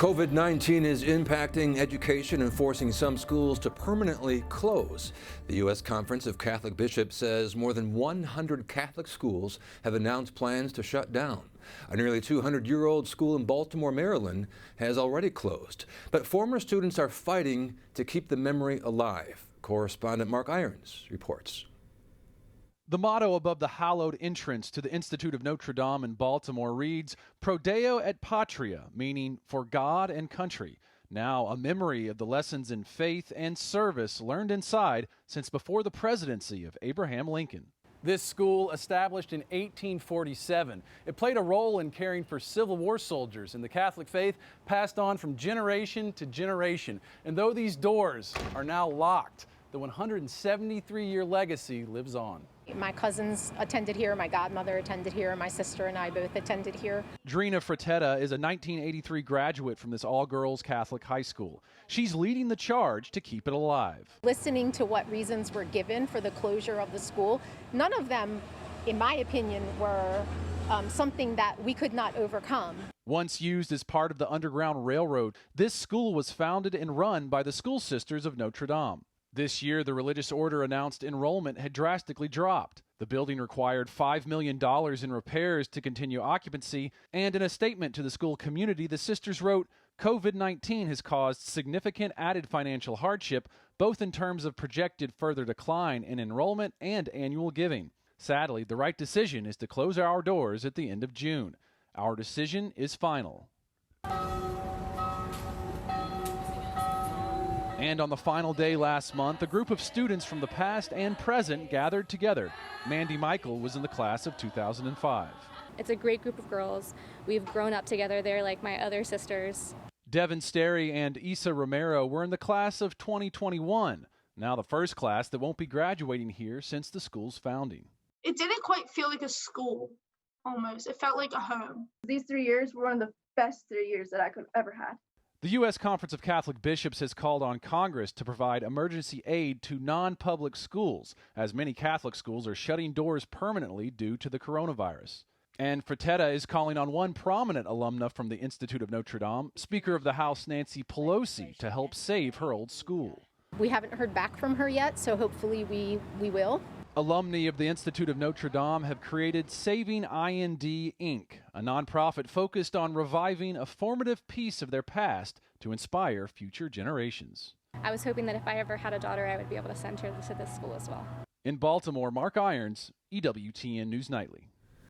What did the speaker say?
COVID-19 is impacting education and forcing some schools to permanently close. The U.S. Conference of Catholic Bishops says more than 100 Catholic schools have announced plans to shut down. A nearly 200-year-old school in Baltimore, Maryland has already closed. But former students are fighting to keep the memory alive. Correspondent Mark Irons reports. The motto above the hallowed entrance to the Institute of Notre Dame in Baltimore reads, Pro Deo et Patria, meaning for God and country. Now a memory of the lessons in faith and service learned inside since before the presidency of Abraham Lincoln. This school, established in 1847, it played a role in caring for Civil War soldiers, and the Catholic faith passed on from generation to generation. And though these doors are now locked, the 173-year legacy lives on. My cousins attended here, my godmother attended here, my sister and I both attended here. Drina Fratetta is a 1983 graduate from this all-girls Catholic high school. She's leading the charge to keep it alive. Listening to what reasons were given for the closure of the school, none of them, in my opinion, were something that we could not overcome. Once used as part of the Underground Railroad, this school was founded and run by the School Sisters of Notre Dame. This year, the religious order announced enrollment had drastically dropped. The building required $5 million in repairs to continue occupancy, and in a statement to the school community, the sisters wrote, COVID-19 has caused significant added financial hardship, both in terms of projected further decline in enrollment and annual giving. Sadly, the right decision is to close our doors at the end of June. Our decision is final. And on the final day last month, a group of students from the past and present gathered together. Mandy Michael was in the class of 2005. It's a great group of girls. We've grown up together. They're like my other sisters. Devin Sterry and Issa Romero were in the class of 2021, now the first class that won't be graduating here since the school's founding. It didn't quite feel like a school, almost. It felt like a home. These 3 years were one of the best 3 years that I could ever had. The U.S. Conference of Catholic Bishops has called on Congress to provide emergency aid to non-public schools, as many Catholic schools are shutting doors permanently due to the coronavirus. And Fratetta is calling on one prominent alumna from the Institute of Notre Dame, Speaker of the House Nancy Pelosi, to help save her old school. We haven't heard back from her yet, so hopefully we will. Alumni of the Institute of Notre Dame have created Saving IND, Inc., a nonprofit focused on reviving a formative piece of their past to inspire future generations. I was hoping that if I ever had a daughter, I would be able to send her to this school as well. In Baltimore, Mark Irons, EWTN News Nightly.